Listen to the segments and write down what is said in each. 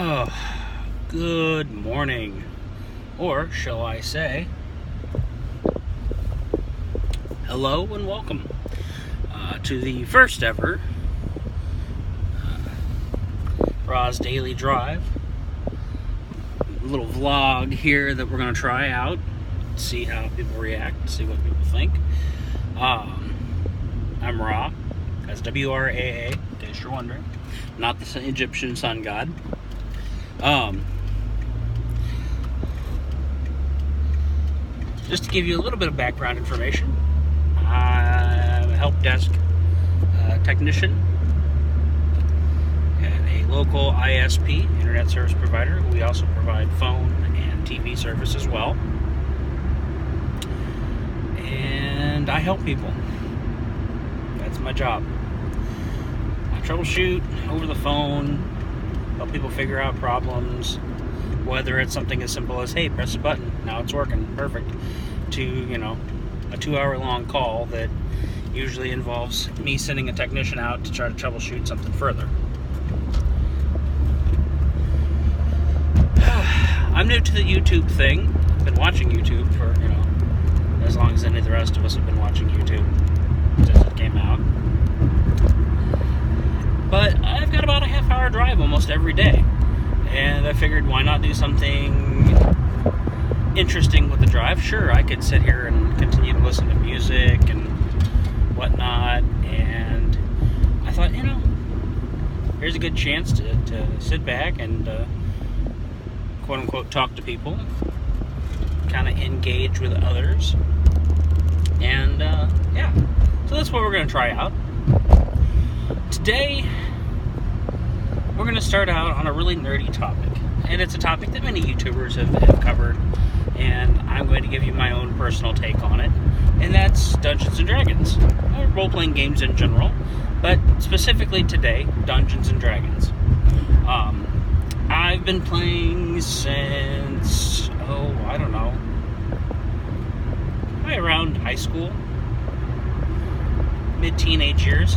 Oh, good morning, or shall I say, hello and welcome to the first ever Ra's Daily Drive. A little vlog here that we're going to try out, see how people react, see what people think. I'm Ra, that's W-R-A-A, in case you're wondering, not the Egyptian sun god. Just to give you a little bit of background information, I'm a help desk technician at a local ISP, internet service provider. We also provide phone and TV service as well. And I help people. That's my job. I troubleshoot over the phone, help people figure out problems, whether it's something as simple as, hey, press a button, now it's working, perfect, to, a 2-hour-long call that usually involves me sending a technician out to try to troubleshoot something further. I'm new to the YouTube thing. I've been watching YouTube for, as long as any of the rest of us have been watching YouTube since it came out. But I've got about a half-hour drive almost every day. And I figured, why not do something interesting with the drive? Sure, I could sit here and continue to listen to music and whatnot. And I thought, here's a good chance to sit back and quote-unquote talk to people, kind of engage with others. And, so that's what we're going to try out. Today, we're going to start out on a really nerdy topic. And it's a topic that many YouTubers have covered. And I'm going to give you my own personal take on it. And that's Dungeons & Dragons. Or role-playing games in general. But specifically today, Dungeons & Dragons. I've been playing since, probably around high school. Mid-teenage years.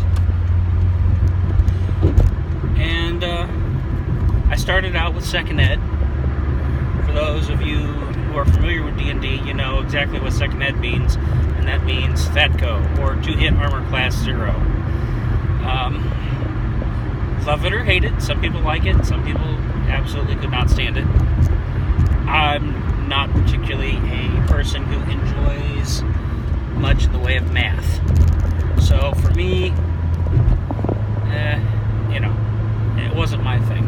And I started out with second ed. For those of you who are familiar with D&D, you know exactly what second ed means, and that means THATCO, or 2-hit armor class 0. Love it or hate it. Some people like it, some people absolutely could not stand it. I'm not particularly a person who enjoys much in the way of math. So for me, it wasn't my thing.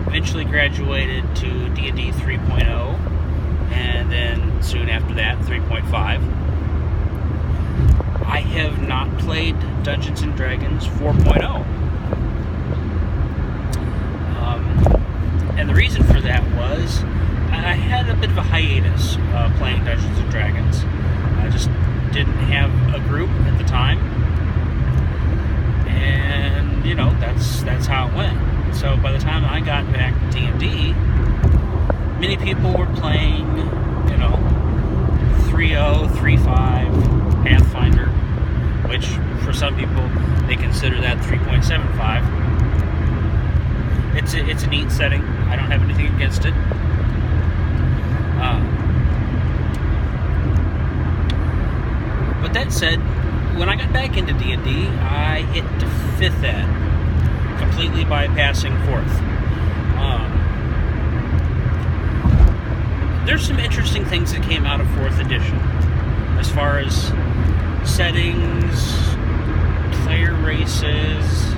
Eventually graduated to D&D 3.0, and then soon after that, 3.5. I have not played Dungeons & Dragons 4.0. And the reason for that was I had a bit of a hiatus playing Dungeons & Dragons. I just didn't have a group at the time. And, that's how it went. So by the time I got back to D&D, many people were playing, 3.0, 3.5, Pathfinder, which for some people, they consider that 3.75. It's a neat setting. I don't have anything against it. But that said, when I got back into D&D, I hit 5th ed, completely bypassing 4th. There's some interesting things that came out of 4th edition, as far as settings, player races.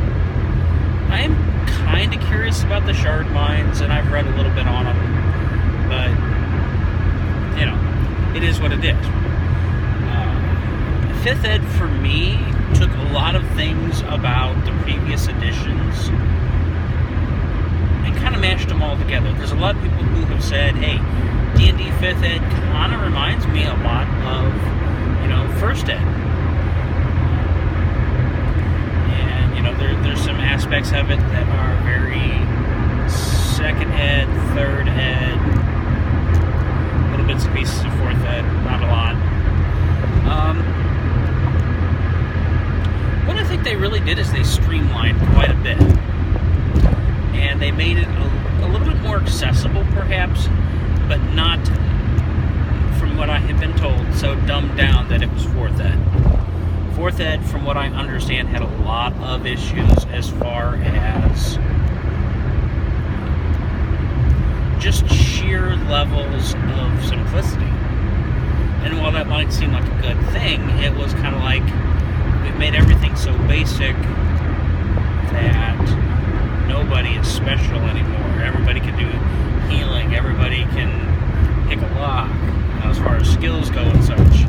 I am kind of curious about the shard mines, and I've read a little bit on them, but, it is what it is. 5th ed for me took a lot of things about the previous editions and kind of mashed them all together. There's a lot of people who have said, hey, D&D 5th ed kind of reminds me a lot of, 1st ed. And, there's some aspects of it that are very 2nd ed, 3rd ed, little bits and pieces of 4th ed, not a lot. What I think what they really did is they streamlined quite a bit. And they made it a little bit more accessible, perhaps, but not, from what I have been told, so dumbed down that it was 4th Ed. 4th Ed, from what I understand, had a lot of issues as far as just sheer levels of simplicity. And while that might seem like a good thing, it was kind of like we've made everything so basic that nobody is special anymore. Everybody can do healing. Everybody can pick a lock, as far as skills go and such.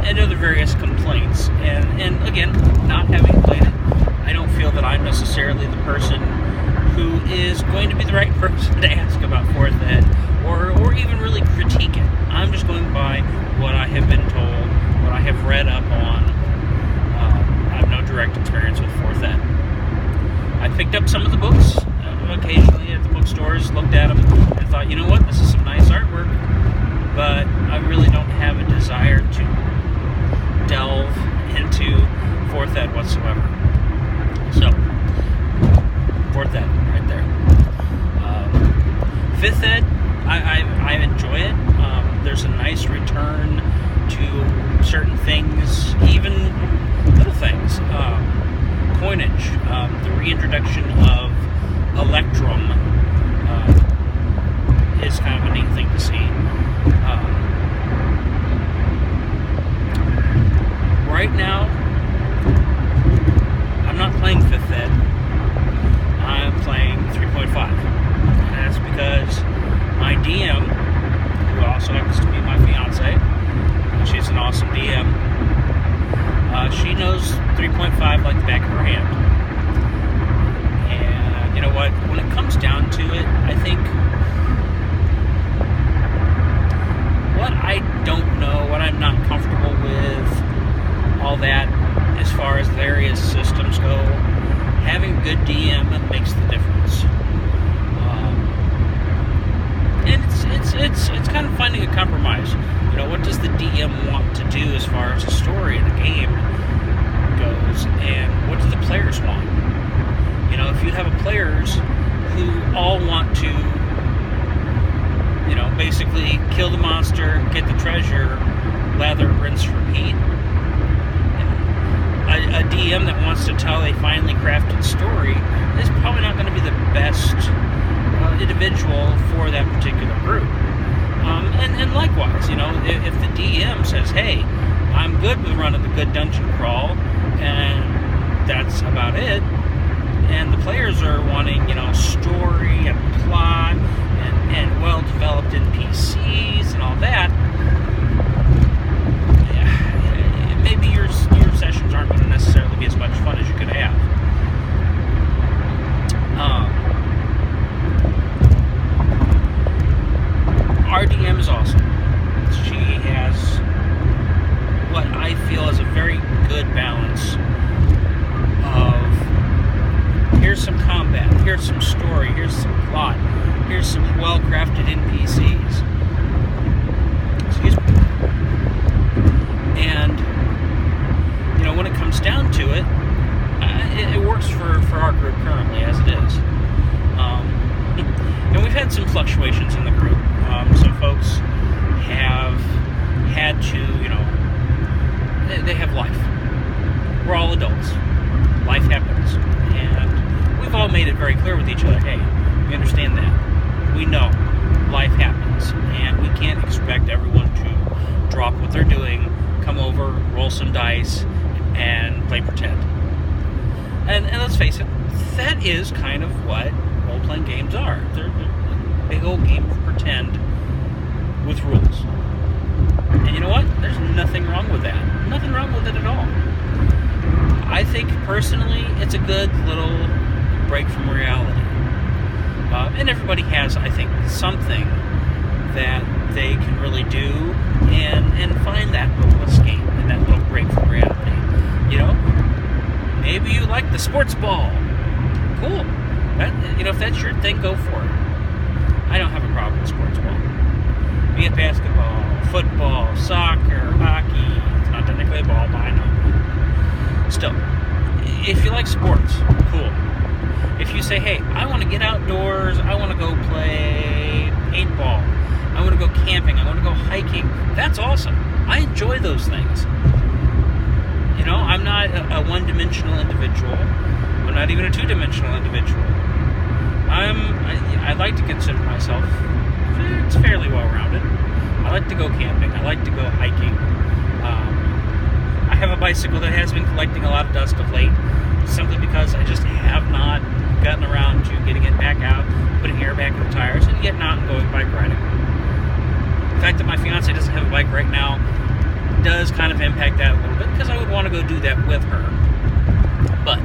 And other various complaints. And again, not having played it, I don't feel that I'm necessarily the person who is going to be the right person to ask about 4th Ed or even really critique it. I'm just going by what I have been told, what I have read up on. I have no direct experience with 4th Ed. I picked up some of the books occasionally at the bookstores, looked at them, and thought, you know what, this is some nice artwork, but I really don't have a desire to delve into 4th Ed whatsoever. So, 4th Ed, right there. 5th Ed, I enjoy it. There's a nice return to certain things, even little things. Coinage, the reintroduction of Electrum is kind of a neat thing to see. Right now, I'm not playing 5th Ed. I'm playing 3.5. And that's because my DM, who also happens to be my fiance, she's an awesome DM, she knows 3.5 like the back of her hand. And you know what? When it comes down to it, I think what I don't know, what I'm not comfortable with, all that, as far as various systems go, having a good DM makes the difference. And it's kind of finding a compromise. You know, what does the DM want to do as far as the story of the game goes, and what do the players want? You know, if you have players who all want to, you know, basically kill the monster, get the treasure, lather, rinse, repeat. A DM that wants to tell a finely crafted story is probably not going to be the best individual for that particular group. And likewise, you know, if the DM says, hey, I'm good with running the good dungeon crawl, and that's about it, and the players are wanting, you know, story and plot and well-developed NPCs and all that, maybe your sessions aren't going to necessarily be as much fun as you could have. Our DM is awesome. She has what I feel is a very good balance of here's some combat, here's some story, here's some plot, here's some well-crafted NPCs. Excuse me. And you know, when it comes down to it, it works for our group currently as it is. And we've had some fluctuations in the group. Some folks have had to, you know, they have life. We're all adults. Life happens. And we've all made it very clear with each other, hey, we understand that. We know life happens. And we can't expect everyone to drop what they're doing, come over, roll some dice, and play pretend. And let's face it, that is kind of what role-playing games are. They're a big old game of pretend with rules. And you know what? There's nothing wrong with that. Nothing wrong with it at all. I think, personally, it's a good little break from reality. And everybody has, I think, something that they can really do and find that little escape and that little break from reality. You know, maybe you like the sports ball. Cool. That, you know, if that's your thing, go for it. I don't have a problem with sports ball. Be it basketball, football, soccer, hockey. It's not technically a ball, but I know. Still, if you like sports, cool. If you say, hey, I want to get outdoors, I want to go play paintball, I want to go camping, I want to go hiking, that's awesome. I enjoy those things. You know, I'm not a one-dimensional individual. I'm not even a two-dimensional individual. I like to consider myself, it's fairly well-rounded. I like to go camping. I like to go hiking. I have a bicycle that has been collecting a lot of dust of late, simply because I just have not gotten around to getting it back out, putting air back in the tires, and getting out and going bike riding. The fact that my fiance doesn't have a bike right now does kind of impact that a little bit, because I would want to go do that with her. But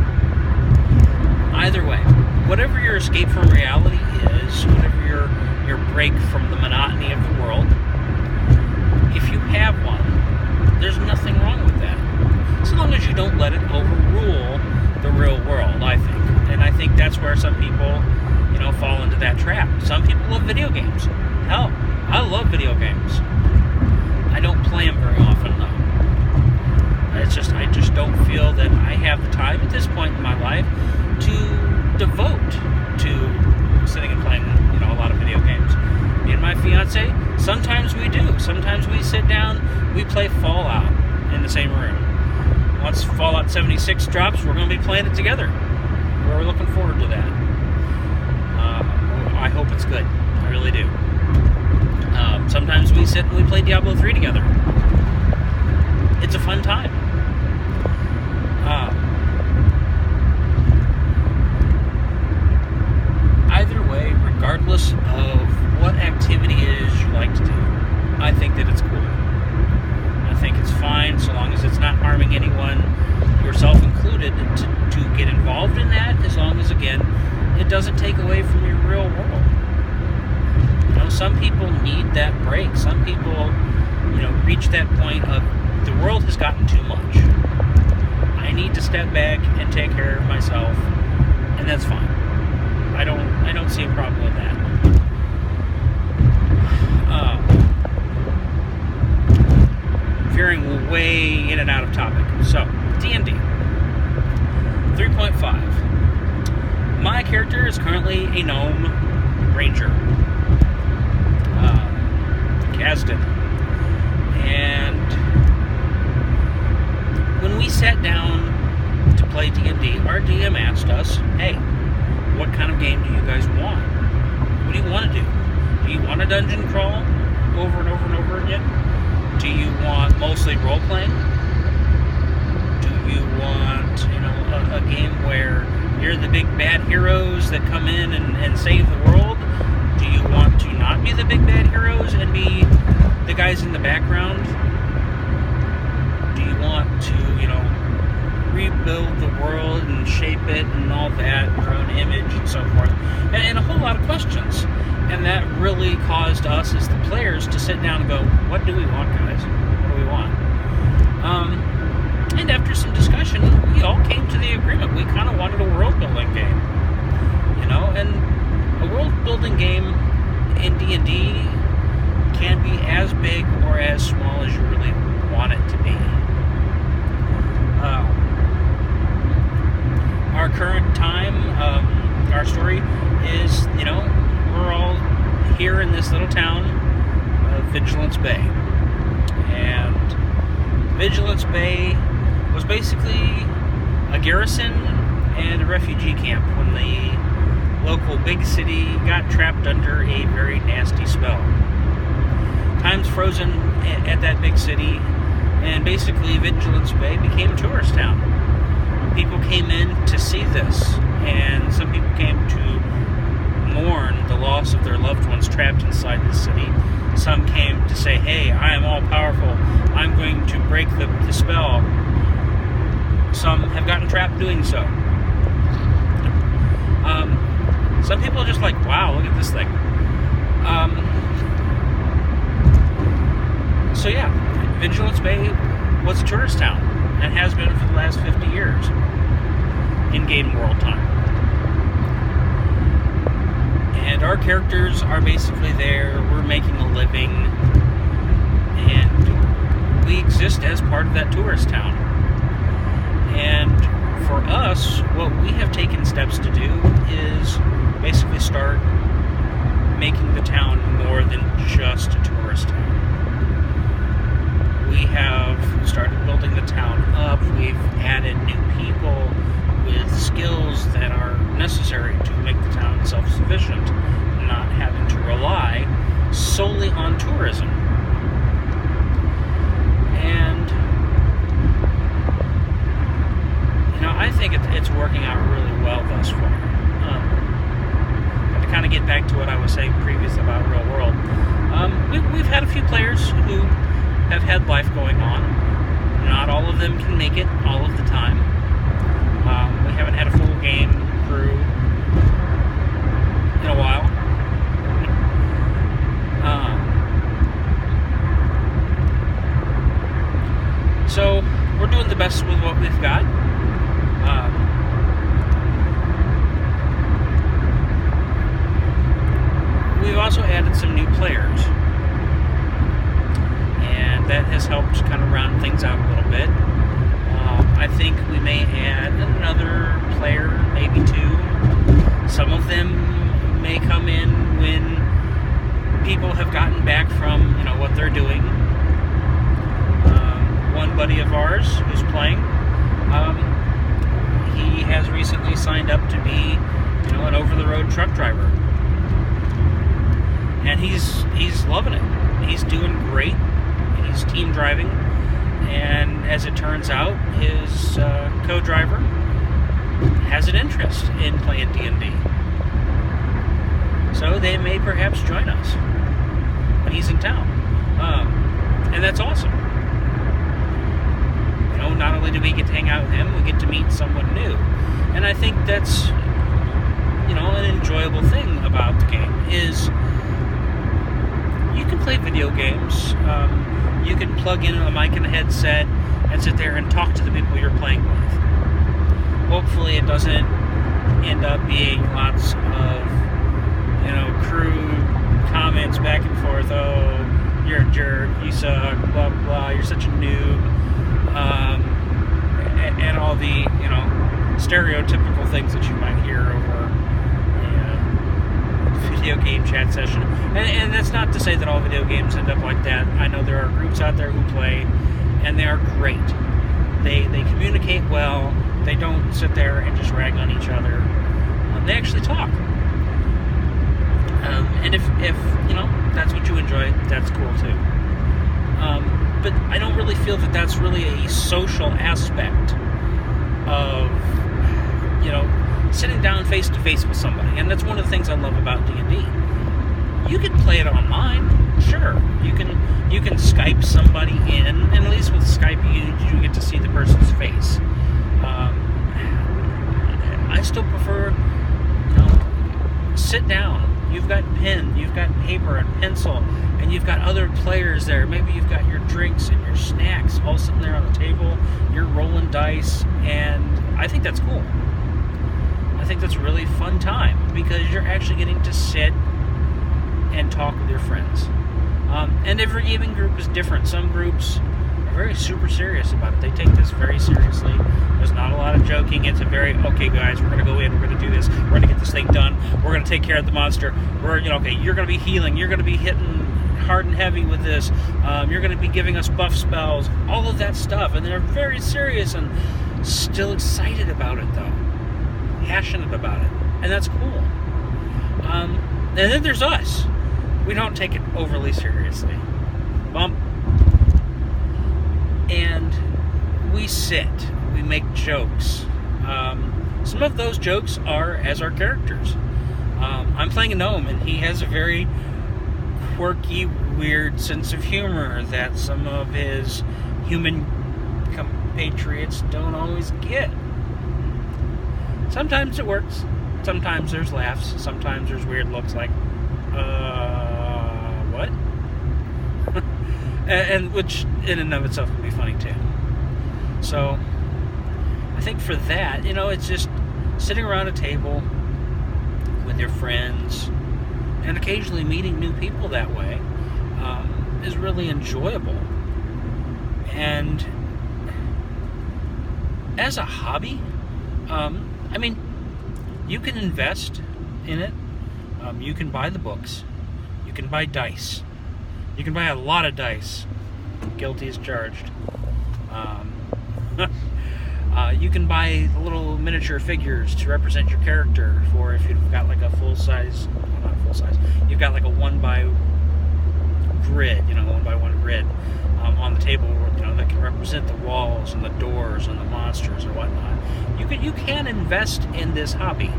either way, whatever your escape from reality is, whatever your break from the monotony of the world, if you have one, there's nothing wrong with that. So long as you don't let it overrule the real world, I think. And I think that's where some people, you know, fall into that trap. Some people love video games. Hell, I love video games. I don't play them very often, though. I just don't feel that I have the time at this point in my life to devote to sitting and playing, you know, a lot of video games. Me and my fiance, sometimes we do. Sometimes we sit down, we play Fallout in the same room. Once Fallout 76 drops, we're going to be playing it together. We're looking forward to that. I hope it's good. I really do. Sometimes we sit and we play Diablo 3 together. It's a fun time. Either way, regardless of what activity it is you like to do, I think that it's cool. I think it's fine so long as it's not harming anyone, yourself included, to get involved in that, as long as, again, it doesn't take away from your real world. You know, some people need that break. Some people, you know, reach that point of the world has gotten too much. I need to step back and take care of myself, and that's fine. I don't see a problem with that. Veering way in and out of topic. So, D&D 3.5. My character is currently a gnome ranger, Kasdan. And when we sat down to play D&D, our DM asked us, hey, what kind of game do you guys want? What do you want to do? Do you want a dungeon crawl over and over and over again? Do you want mostly role-playing? Do you want, you know, a game where you're the big bad heroes that come in and save the world? Do you want to not be the big bad heroes and be the guys in the background? Do you want to, you know, rebuild the world and shape it and all that, your own image and so forth? And a whole lot of questions. And that really caused us as the players to sit down and go, what do we want, guys? What do we want? And after some discussion, we all came to the agreement. We kind of wanted a world-building game. You know, and a world-building game in D&D can be as big or as small as you really want it to be. Our current time, our story is, you know, we're all here in this little town of Vigilance Bay. And Vigilance Bay was basically a garrison and a refugee camp when the local big city got trapped under a very nasty spell. Time's frozen at that big city, and basically Vigilance Bay became a tourist town. People came in to see this, and some people came to mourn the loss of their loved ones trapped inside the city. Some came to say, hey, I am all powerful, I'm going to break the spell. Some have gotten trapped doing so. Some people are just like, wow, look at this thing. So yeah, Vigilance Bay was a tourist town, and has been for the last 50 years in game world time. And our characters are basically there, we're making a living, and we exist as part of that tourist town. And for us, steps to do is basically start making the town more than just a tourist town. We have started building the town up. We've added new people with skills that are necessary to make the town self-sufficient, not having to rely solely on tourism. And I think it's working out really well thus far. To kind of get back to what I was saying previous about Real World, we've had a few players who have had life going on. Not all of them can make it all of the time. We haven't had a full game crew in a while. So we're doing the best with what we've got. We've also added some new players, and that has helped kind of round things out a little bit. I think we may add another player, maybe two. Some of them may come in when people have gotten back from what they're doing. One buddy of ours who's playing, he has recently signed up to be an over-the-road truck driver. And he's loving it. He's doing great. He's team driving. And as it turns out, his co-driver has an interest in playing D&D. So they may perhaps join us when he's in town. And that's awesome. Not only do we get to hang out with him, we get to meet someone new. And I think that's, an enjoyable thing about the game is you can play video games. You can plug in a mic and a headset and sit there and talk to the people you're playing with. Hopefully it doesn't end up being lots of, crude comments back and forth. Oh, you're a jerk, you suck, blah, blah, blah, you're such a noob. And all the, stereotypical things that you might hear over a video game chat session. And that's not to say that all video games end up like that. I know there are groups out there who play, and they are great. They communicate well. They don't sit there and just rag on each other. They actually talk. And if that's what you enjoy, that's cool too. But I don't really feel that that's really a social aspect of, sitting down face to face with somebody. And that's one of the things I love about D&D. You can play it online, sure. You can Skype somebody in, and at least with Skype you get to see the person's face. I still prefer, sit down. You've got pen, you've got paper and pencil, and you've got other players there. Maybe you've got your drinks and your snacks all sitting there on the table. You're rolling dice, and I think that's cool. I think that's a really fun time because you're actually getting to sit and talk with your friends. And every gaming group is different. Some groups are very super serious about it. They take this very seriously. There's not a lot of joking. It's a very, okay guys, we're going to go in, we're going to do this, we're going to get this thing done, we're going to take care of the monster, we're, okay, you're going to be healing, you're going to be hitting hard and heavy with this, you're going to be giving us buff spells, all of that stuff, and they're very serious and still excited about it though, passionate about it, and that's cool. And then there's us. We don't take it overly seriously. And we sit. We make jokes. Some of those jokes are as our characters. I'm playing a gnome, and he has a very quirky, weird sense of humor that some of his human compatriots don't always get. Sometimes it works. Sometimes there's laughs. Sometimes there's weird looks like, what? and which in and of itself can be funny too. So I think for that, it's just sitting around a table with your friends and occasionally meeting new people that way is really enjoyable. And as a hobby, You can invest in it. You can buy the books. You can buy dice. You can buy a lot of dice. Guilty as charged. You can buy little miniature figures to represent your character, for if you've got like a full-size, well, not full-size, you've got like a 1x grid, 1x1 grid on the table, that can represent the walls and the doors and the monsters and whatnot. You can invest in this hobby,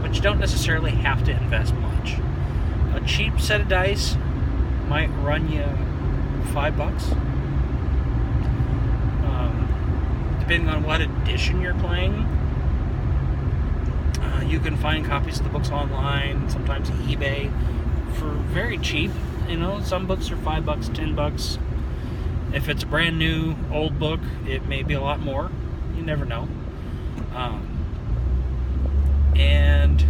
but you don't necessarily have to invest much. A cheap set of dice might run you $5. Depending on what edition you're playing, you can find copies of the books online, sometimes eBay, for very cheap. Some books are $5, $10. If it's a brand new old book, it may be a lot more. You never know. And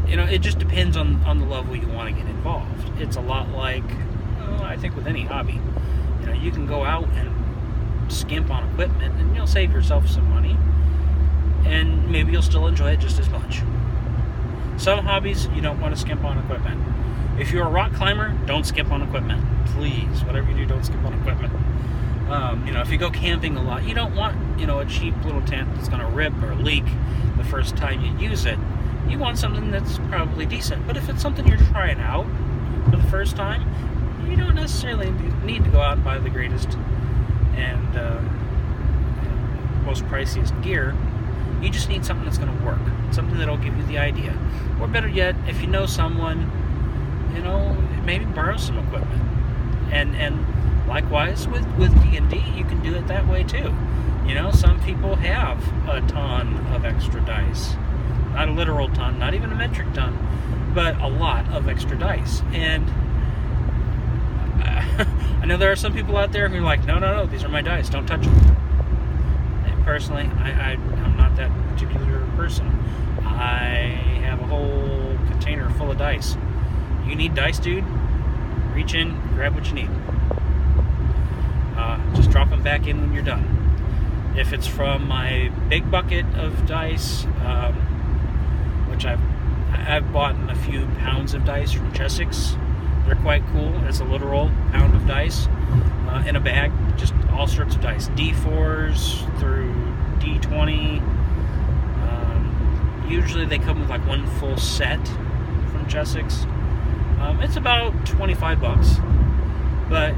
it just depends on the level you want to get involved. It's a lot like, I think with any hobby. You can go out and skimp on equipment and you'll save yourself some money, and maybe you'll still enjoy it just as much. Some hobbies you don't want to skimp on equipment. If you're a rock climber, don't skimp on equipment. Please, whatever you do, don't skimp on equipment. If you go camping a lot, you don't want, a cheap little tent that's going to rip or leak the first time you use it. You want something that's probably decent. But if it's something you're trying out for the first time, you don't necessarily need to go out and buy the greatest and most priciest gear. You just need something that's going to work, something that'll give you the idea. Or better yet, if you know someone, maybe borrow some equipment. And likewise with D&D, you can do it that way too. Some people have a ton of extra dice. Not a literal ton, not even a metric ton, but a lot of extra dice. And I know there are some people out there who are like, no, these are my dice, don't touch them. And personally, I'm not that particular person. I have a whole container full of dice. You need dice, dude? Reach in, grab what you need. Just drop them back in when you're done. If it's from my big bucket of dice, which I've bought a few pounds of dice from Chessex. They're quite cool. It's a literal pound of dice in a bag. Just all sorts of dice. D4s through D20. Usually they come with like one full set from Chessex. It's about $25. But,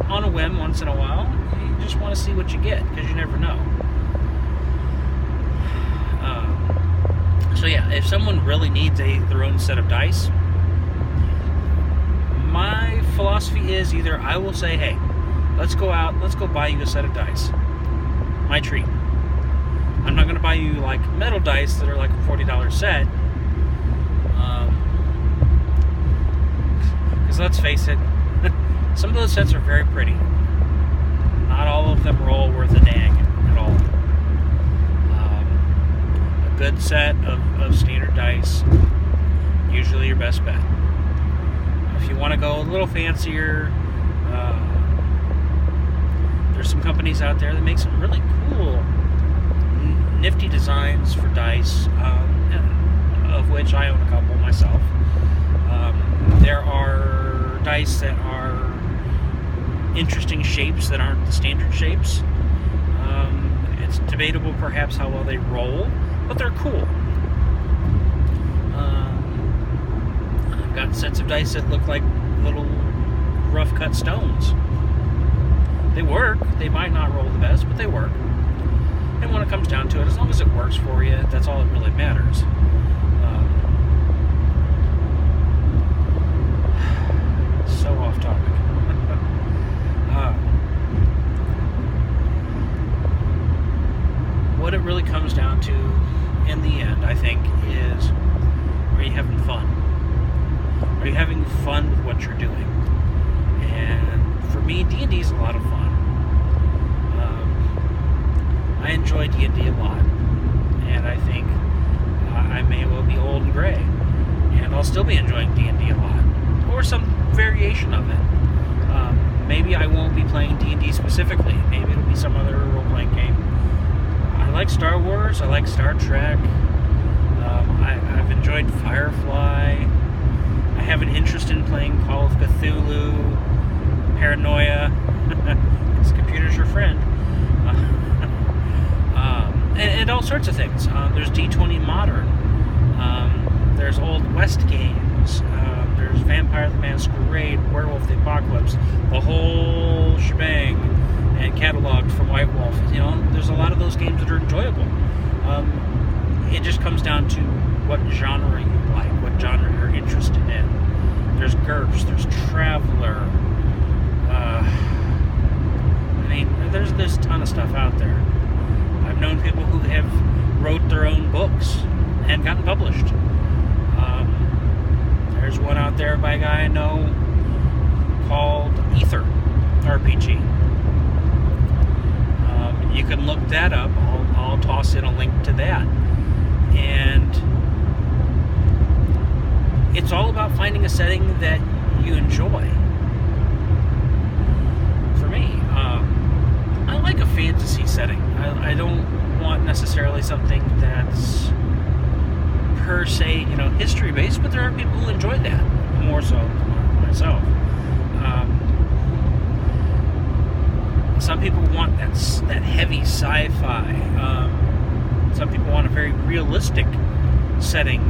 on a whim once in a while, you just want to see what you get, because you never know. So yeah, if someone really needs their own set of dice, my philosophy is either I will say, hey, let's go buy you a set of dice. My treat. I'm not going to buy you like metal dice that are like a $40 set. Because let's face it, some of those sets are very pretty. Not all of them roll worth a dang at all. A good set of standard dice, usually your best bet. If you want to go a little fancier, there's some companies out there that make some really cool, nifty designs for dice, of which I own a couple myself. There are dice that are interesting shapes that aren't the standard shapes. It's debatable perhaps how well they roll, but they're cool. I've got sets of dice that look like little rough cut stones. They work. They might not roll the best, but they work. And when it comes down to it, as long as it works for you, that's all that really matters. So off topic. What it really comes down to in the end, I think, is, are you having fun? Are you having fun with what you're doing? And for me, D&D is a lot of fun. I enjoy D&D a lot, and I think I may well be old and gray, and I'll still be enjoying D&D a lot, or some variation of it. Maybe I won't be playing D&D specifically. Maybe it'll be some other role-playing game. I like Star Wars. I like Star Trek. I've enjoyed Firefly. I have an interest in playing Call of Cthulhu, Paranoia. This computer's your friend. And all sorts of things. There's D20 Modern. There's Old West games. There's Vampire the Masquerade, Werewolf the Apocalypse, the whole shebang, and cataloged from White Wolf. There's a lot of those games that are enjoyable. It just comes down to what genre you like, what genre you're interested in. There's GURPS, there's Traveler. There's a ton of stuff out there. I've known people who have wrote their own books and gotten published. There's one out there by a guy I know called Ether RPG. You can look that up. I'll toss in a link to that. And it's all about finding a setting that you enjoy. For me, I like a fantasy setting. I don't want necessarily something that's per se, history-based, but there are people who enjoy that more so than myself. Some people want that heavy sci-fi. Some people want a very realistic setting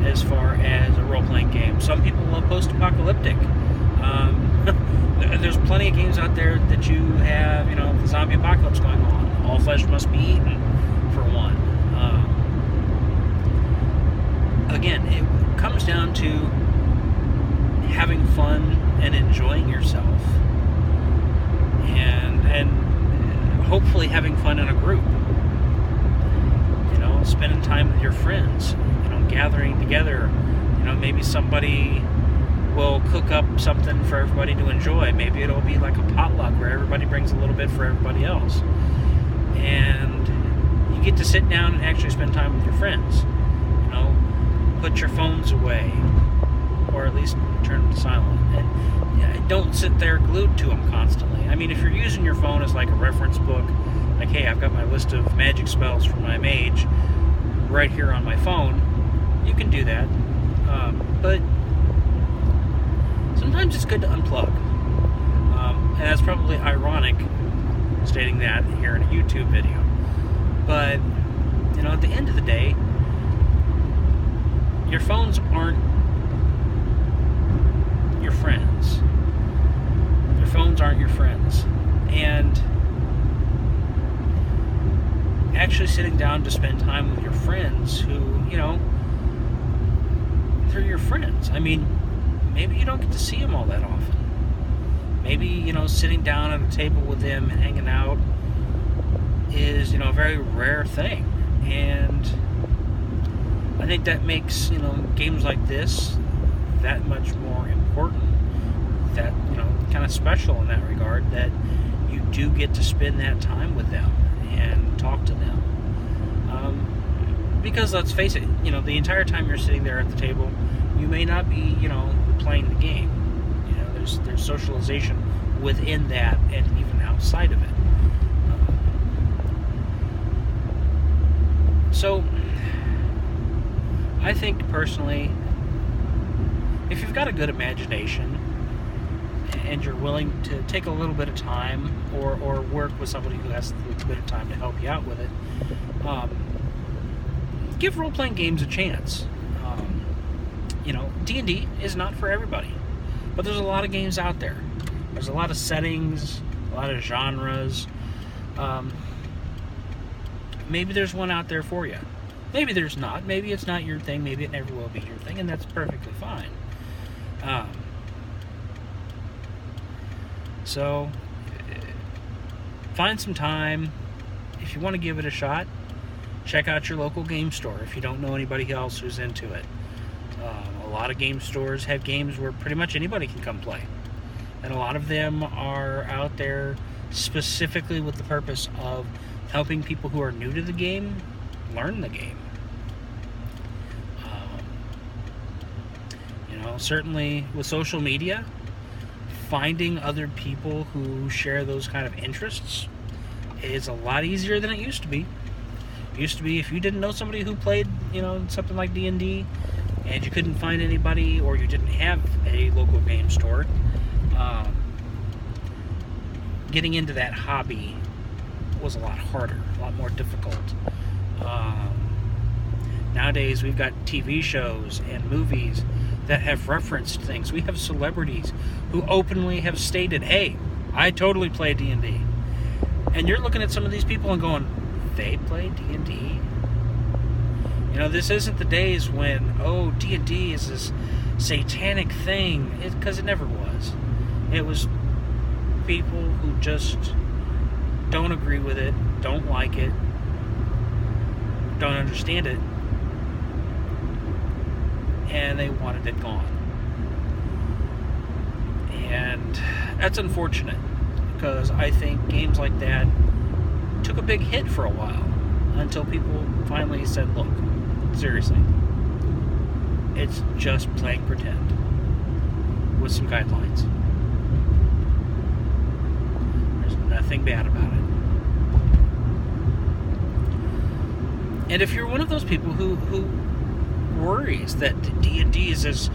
as far as a role-playing game. Some people love post-apocalyptic. There's plenty of games out there that you have, the zombie apocalypse going on. All flesh must be eaten, for one. Again, it comes down to having fun and enjoying yourself, and hopefully having fun in a group. Spending time with your friends. Gathering together. Maybe somebody will cook up something for everybody to enjoy. Maybe it'll be like a potluck where everybody brings a little bit for everybody else, and you get to sit down and actually spend time with your friends. Put your phones away, or at least turn them to silent, and don't sit there glued to them constantly. If you're using your phone as like a reference book, like, hey, I've got my list of magic spells for my mage right here on my phone, you can do that. But sometimes it's good to unplug. And that's probably ironic stating that here in a YouTube video. But, at the end of the day, your phones aren't your friends. Your phones aren't your friends. And actually sitting down to spend time with your friends who, they're your friends. Maybe you don't get to see them all that often. Maybe, sitting down at a table with them and hanging out is, a very rare thing. And I think that makes, games like this that much more important. That, kind of special in that regard, that you do get to spend that time with them and talk to them. Because let's face it, the entire time you're sitting there at the table, you may not be, playing the game. There's socialization within that and even outside of it. So, I think personally, if you've got a good imagination and you're willing to take a little bit of time or work with somebody who has a little bit of time to help you out with it, give role-playing games a chance. D&D is not for everybody, but there's a lot of games out there. There's a lot of settings, a lot of genres. Maybe there's one out there for you. Maybe there's not. Maybe it's not your thing. Maybe it never will be your thing, and that's perfectly fine. So, find some time. If you want to give it a shot, check out your local game store if you don't know anybody else who's into it. A lot of game stores have games where pretty much anybody can come play. And a lot of them are out there specifically with the purpose of helping people who are new to the game learn the game. Certainly with social media, finding other people who share those kind of interests is a lot easier than it used to be. It used to be if you didn't know somebody who played, something like D&D, and you couldn't find anybody, or you didn't have a local game store, getting into that hobby was a lot harder, a lot more difficult. Nowadays, we've got TV shows and movies that have referenced things. We have celebrities who openly have stated, hey, I totally play D&D. And you're looking at some of these people and going, they play D&D? This isn't the days when, D&D is this satanic thing, because it never was. It was people who just don't agree with it, don't like it, don't understand it, and they wanted it gone. And that's unfortunate, because I think games like that took a big hit for a while, until people finally said, look, seriously, it's just playing pretend with some guidelines. There's nothing bad about it. And if you're one of those people who worries that D&D is this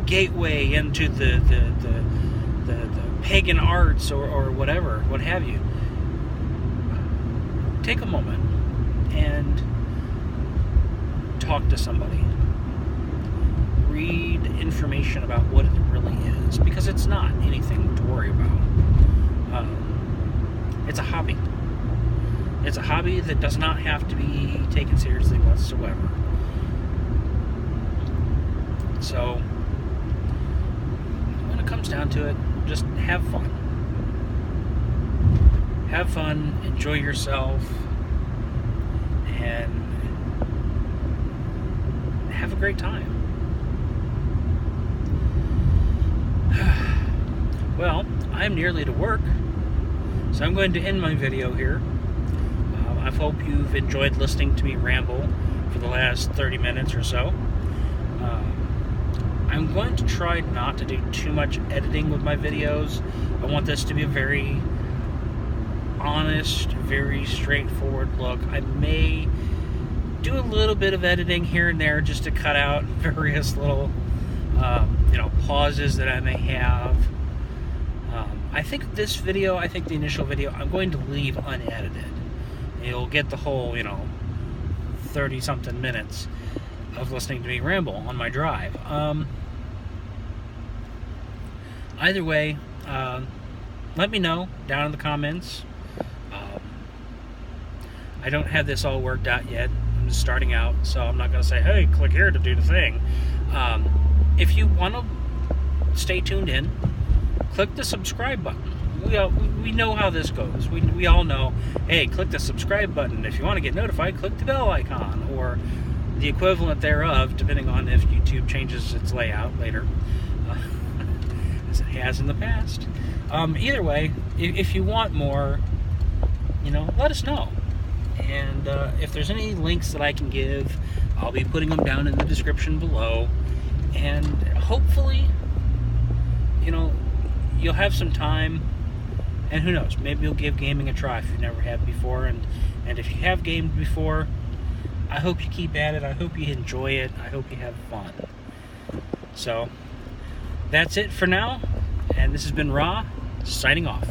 gateway into the pagan arts or whatever, what have you, take a moment and talk to somebody. Read information about what it really is, because it's not anything to worry about. It's a hobby. It's a hobby that does not have to be taken seriously whatsoever. So, when it comes down to it, just have fun. Have fun, enjoy yourself, and have a great time. Well, I'm nearly to work, so I'm going to end my video here. I hope you've enjoyed listening to me ramble for the last 30 minutes or so. I'm going to try not to do too much editing with my videos. I want this to be a very honest, very straightforward look. I may do a little bit of editing here and there just to cut out various little pauses that I may have. I think the initial video, I'm going to leave unedited. You'll get the whole 30-something minutes of listening to me ramble on my drive. Either way, let me know down in the comments. I don't have this all worked out yet. I'm just starting out, so I'm not going to say, hey, click here to do the thing. If you want to stay tuned in, click the subscribe button. We know how this goes. We all know, hey, click the subscribe button. If you want to get notified, click the bell icon, or the equivalent thereof, depending on if YouTube changes its layout later, as it has in the past. Either way, if you want more, let us know. And if there's any links that I can give, I'll be putting them down in the description below. And hopefully, you'll have some time, and who knows, maybe you'll give gaming a try if you never have before. And if you have gamed before, I hope you keep at it. I hope you enjoy it. I hope you have fun. So, that's it for now. And this has been Ra, signing off.